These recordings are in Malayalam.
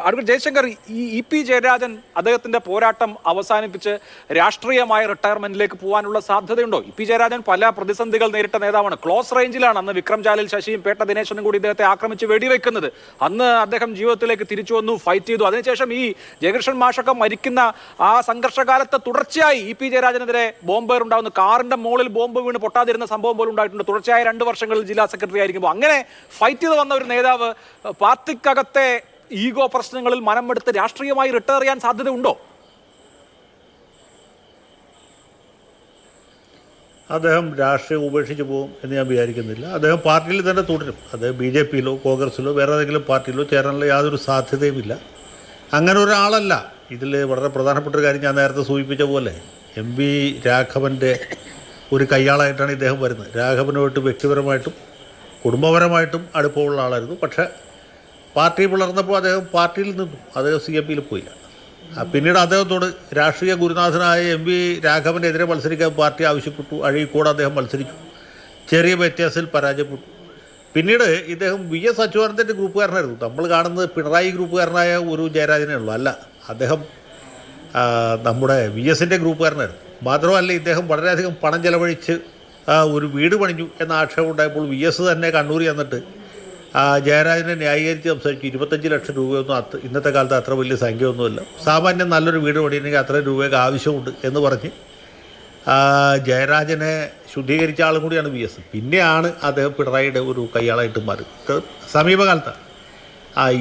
അഡ്വക്കേറ്റ് ജയശങ്കർ, ഈ ഇ.പി. ജയരാജൻ അദ്ദേഹത്തിന്റെ പോരാട്ടം അവസാനിപ്പിച്ച് രാഷ്ട്രീയമായ റിട്ടയർമെന്റിലേക്ക് പോകാനുള്ള സാധ്യതയുണ്ടോ? ഇ.പി. ജയരാജൻ പല പ്രതിസന്ധികൾ നേരിട്ട നേതാവാണ്. ക്ലോസ് റേഞ്ചിലാണ് അന്ന് വിക്രം ജാലിൽ, ശശിയും പേട്ട ദിനേശനും കൂടി ഇദ്ദേഹത്തെ ആക്രമിച്ച് വെടിവെക്കുന്നത്. അന്ന് അദ്ദേഹം ജീവിതത്തിലേക്ക് തിരിച്ചു വന്നു, ഫൈറ്റ് ചെയ്തു. അതിനുശേഷം ഈ ജയകൃഷ്ണൻ മാഷൊക്കെ മരിക്കുന്ന ആ സംഘർഷകാലത്ത് തുടർച്ചയായി ഇ.പി. ജയരാജനെതിരെ ബോംബേർ ഉണ്ടാകുന്നു. കാറിന്റെ മുകളിൽ ബോംബ് വീണ് പൊട്ടാതിരുന്ന സംഭവം പോലും ഉണ്ടായിട്ടുണ്ട്. തുടർച്ചയായ 2 വർഷങ്ങളിൽ ജില്ലാ സെക്രട്ടറി ആയിരിക്കുമ്പോൾ അങ്ങനെ ഫൈറ്റ് ചെയ്ത് വന്ന ഒരു നേതാവ് പാർട്ടിക്കകത്തെ ഈഗോ പ്രശ്നങ്ങളിൽ മനമെടുത്ത് രാഷ്ട്രീയമായി റിട്ടയർ ചെയ്യാൻ സാധ്യതയുണ്ടോ? അദ്ദേഹം രാഷ്ട്രീയം ഉപേക്ഷിച്ച് പോകും എന്ന് ഞാൻ വിചാരിക്കുന്നില്ല. അദ്ദേഹം പാർട്ടിയിൽ തന്നെ തുടരും. അദ്ദേഹം ബി.ജെ.പിയിലോ കോൺഗ്രസിലോ വേറെ ഏതെങ്കിലും പാർട്ടിയിലോ ചേരാനുള്ള യാതൊരു സാധ്യതയുമില്ല. അങ്ങനെ ഒരാളല്ല. ഇതിൽ വളരെ പ്രധാനപ്പെട്ട ഒരു കാര്യം ഞാൻ നേരത്തെ സൂചിപ്പിച്ച പോലെ എം.വി. രാഘവൻ്റെ ഒരു കയ്യാളായിട്ടാണ് ഇദ്ദേഹം വരുന്നത്. രാഘവനുമായിട്ട് വ്യക്തിപരമായിട്ടും കുടുംബപരമായിട്ടും അടുപ്പമുള്ള ആളായിരുന്നു. പക്ഷേ പാർട്ടി പിളർന്നപ്പോൾ അദ്ദേഹം പാർട്ടിയിൽ നിന്നും അദ്ദേഹം CMPയിൽ പോയില്ല. പിന്നീട് അദ്ദേഹത്തോട് രാഷ്ട്രീയ ഗുരുനാഥനായ എം.വി. രാഘവനെതിരെ മത്സരിക്കാൻ പാർട്ടി ആവശ്യപ്പെട്ടു. അഴീക്കോട് അദ്ദേഹം മത്സരിച്ചു. ചെറിയ വ്യത്യാസത്തിൽ പരാജയപ്പെട്ടു. പിന്നീട് ഇദ്ദേഹം VS അച്യുതാനന്ദൻ്റെ ഗ്രൂപ്പുകാരനായിരുന്നു. നമ്മൾ കാണുന്നത് പിണറായി ഗ്രൂപ്പുകാരനായ ഒരു ജയരാജനേ ഉള്ളൂ. അല്ല, അദ്ദേഹം നമ്മുടെ VSൻ്റെ ഗ്രൂപ്പുകാരനായിരുന്നു. മാത്രമല്ല, ഇദ്ദേഹം വളരെയധികം പണം ചെലവഴിച്ച് ഒരു വീട് പണിഞ്ഞു എന്ന ആക്ഷേപം ഉണ്ടായപ്പോൾ VS തന്നെ കണ്ണൂർ ചെന്നിട്ട് ജയരാജനെ ന്യായീകരിച്ച് സംസാരിച്ചു. 25 ലക്ഷം രൂപയൊന്നും ഇന്നത്തെ കാലത്ത് അത്ര വലിയ സംഖ്യയൊന്നുമല്ല, സാമാന്യം നല്ലൊരു വീട് പണിയണമെങ്കിൽ അത്രയും രൂപയൊക്കെ ആവശ്യമുണ്ട് എന്ന് പറഞ്ഞ് ജയരാജനെ ശുദ്ധീകരിച്ച ആളും കൂടിയാണ് VS. പിന്നെയാണ് അദ്ദേഹം പിണറായിയുടെ ഒരു കയ്യാളായിട്ട് മാറി സമീപകാലത്താണ്.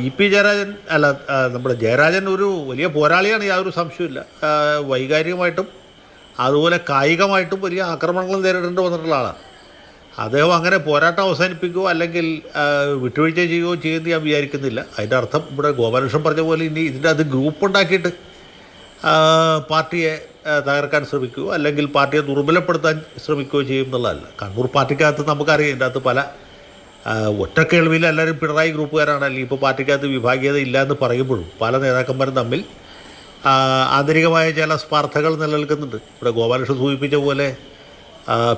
ഇ.പി. ജയരാജൻ നമ്മുടെ ജയരാജൻ ഒരു വലിയ പോരാളിയാണ്, യാതൊരു സംശയമില്ല. വൈകാരികമായിട്ടും അതുപോലെ കായികമായിട്ടും വലിയ ആക്രമണങ്ങൾ നേരിടേണ്ടി വന്നിട്ടുള്ള ആളാണ്. അദ്ദേഹം അങ്ങനെ പോരാട്ടം അവസാനിപ്പിക്കുകയോ അല്ലെങ്കിൽ വിട്ടുവീഴ്ച ചെയ്യുകയോ ചെയ്യുമെന്ന് ഞാൻ വിചാരിക്കുന്നില്ല. അതിൻ്റെ അർത്ഥം ഇവിടെ ഗോപാലകൃഷ്ണൻ പറഞ്ഞ പോലെ ഇനി ഇതിൻ്റെ അത് ഗ്രൂപ്പ് ഉണ്ടാക്കിയിട്ട് പാർട്ടിയെ തകർക്കാൻ ശ്രമിക്കുകയോ അല്ലെങ്കിൽ പാർട്ടിയെ ദുർബലപ്പെടുത്താൻ ശ്രമിക്കുകയോ ചെയ്യും എന്നുള്ളതല്ല. കണ്ണൂർ പാർട്ടിക്കകത്ത് നമുക്കറിയാം, ഇതിൻ്റെ അകത്ത് പല ഒറ്റക്കേൾവിയിൽ എല്ലാവരും പിണറായി ഗ്രൂപ്പുകാരാണ്, അല്ലെങ്കിൽ ഇപ്പോൾ പാർട്ടിക്കകത്ത് വിഭാഗീയത ഇല്ല എന്ന് പറയുമ്പോഴും പല നേതാക്കന്മാരും തമ്മിൽ ആന്തരികമായ ചില സ്പർദ്ധകൾ നിലനിൽക്കുന്നുണ്ട്. ഇവിടെ ഗോപാലകൃഷ്ണൻ സൂചിപ്പിച്ച പോലെ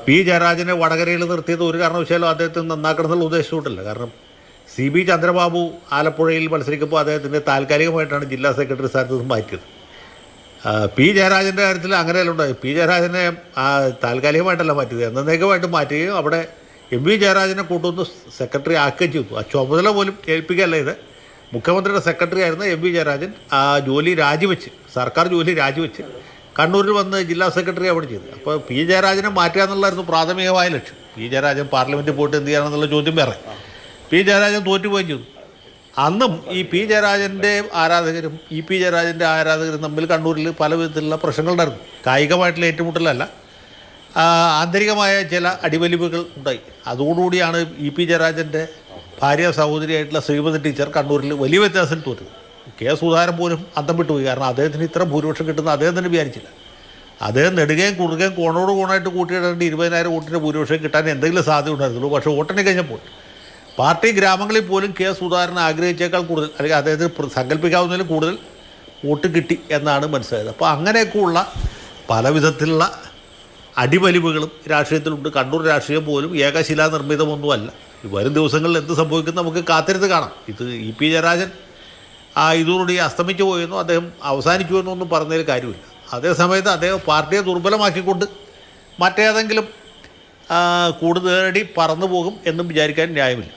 പി. ജയരാജനെ വടകരയിൽ നിർത്തിയത് ഒരു കാരണവശാലും അദ്ദേഹത്തിന് നന്നാക്കണമെന്നുള്ള ഉദ്ദേശമുണ്ടല്ല. കാരണം CB ചന്ദ്രബാബു ആലപ്പുഴയിൽ മത്സരിക്കുമ്പോൾ അദ്ദേഹത്തിൻ്റെ താൽക്കാലികമായിട്ടാണ് ജില്ലാ സെക്രട്ടറി സ്ഥാനത്ത് നിന്ന് മാറ്റിയത്. പി. ജയരാജൻ്റെ കാര്യത്തിൽ അങ്ങനെയല്ല ഉണ്ടായി. പി. ജയരാജനെ താൽക്കാലികമായിട്ടല്ല മാറ്റിയത്, എന്നേക്കുമായിട്ട് മാറ്റുകയും അവിടെ M.V. ജയരാജനെ കൂട്ടുന്ന സെക്രട്ടറി ആക്കുകയും ചെയ്തു. ആ ചുമതല പോലും ഏൽപ്പിക്കുകയല്ല ഇത്. മുഖ്യമന്ത്രിയുടെ സെക്രട്ടറി ആയിരുന്ന M.V. ജയരാജൻ ആ ജോലി രാജിവെച്ച്, സർക്കാർ ജോലി രാജിവെച്ച് കണ്ണൂരിൽ വന്ന് ജില്ലാ സെക്രട്ടറി അവിടെ ചെയ്തു. അപ്പോൾ പി. ജയരാജനെ മാറ്റുക എന്നുള്ളതായിരുന്നു പ്രാഥമികമായ ലക്ഷ്യം. പി. ജയരാജൻ പാർലമെൻറ്റിൽ പോയിട്ട് എന്ത് ചെയ്യണമെന്നുള്ള ചോദ്യം വേറെ. പി. ജയരാജൻ തോറ്റുപോവുകയും ചെയ്തു. അന്നും ഈ പി. ജയരാജൻ്റെ ആരാധകരും ഇ.പി. ജയരാജൻ്റെ ആരാധകരും തമ്മിൽ കണ്ണൂരിൽ പല വിധത്തിലുള്ള പ്രശ്നങ്ങളുണ്ടായിരുന്നു. കായികമായിട്ടുള്ള ഏറ്റുമുട്ടലല്ല, ആന്തരികമായ ചില അടിവലിവുകൾ ഉണ്ടായി. അതോടുകൂടിയാണ് ഇ.പി. ജയരാജൻ്റെ ഭാര്യ സഹോദരിയായിട്ടുള്ള ശ്രീമതി ടീച്ചർ കണ്ണൂരിൽ വലിയ വ്യത്യാസത്തിൽ തോറ്റത്. കെ. സുധാകരൻ പോലും അന്തം വിട്ടുപോയി. കാരണം അദ്ദേഹത്തിന് ഇത്ര ഭൂരിപക്ഷം കിട്ടുന്ന അദ്ദേഹം തന്നെ വിചാരിച്ചില്ല. അദ്ദേഹം നെടുകയും കുറുകയും കോണോട് കോണായിട്ട് കൂട്ടിയിടേണ്ട 20,000 വോട്ടിൻ്റെ ഭൂരിപക്ഷം കിട്ടാൻ എന്തെങ്കിലും സാധ്യത ഉണ്ടായിരുന്നുള്ളൂ. പക്ഷേ വോട്ടെണ്ണി കഴിഞ്ഞപ്പോൾ പാർട്ടി ഗ്രാമങ്ങളിൽ പോലും കെ. സുധാകരൻ ആഗ്രഹിച്ചേക്കാൾ കൂടുതൽ, അല്ലെങ്കിൽ അദ്ദേഹത്തിന് സങ്കല്പിക്കാവുന്നതിലും കൂടുതൽ വോട്ട് കിട്ടി എന്നാണ് മനസ്സിലായത്. അപ്പോൾ അങ്ങനെയൊക്കെയുള്ള പല വിധത്തിലുള്ള അടിവലിവുകളും രാഷ്ട്രീയത്തിലുണ്ട്. കണ്ണൂർ രാഷ്ട്രീയം പോലും ഏകശിലാ നിർമ്മിതമൊന്നുമല്ല. വരും ദിവസങ്ങളിൽ എന്ത് സംഭവിക്കും നമുക്ക് കാത്തിരുന്ന് കാണാം. ഇത് ഇ.പി. ജയരാജൻ ഇതോടുകൂടി അസ്തമിച്ചു പോയെന്നോ അദ്ദേഹം അവസാനിച്ചു എന്നോ ഒന്നും പറഞ്ഞതിൽ കാര്യമില്ല. അതേസമയത്ത് അദ്ദേഹം പാർട്ടിയെ ദുർബലമാക്കിക്കൊണ്ട് മറ്റേതെങ്കിലും കൂടുതൽ പറന്നു പോകും എന്നും വിചാരിക്കാൻ ന്യായമില്ല.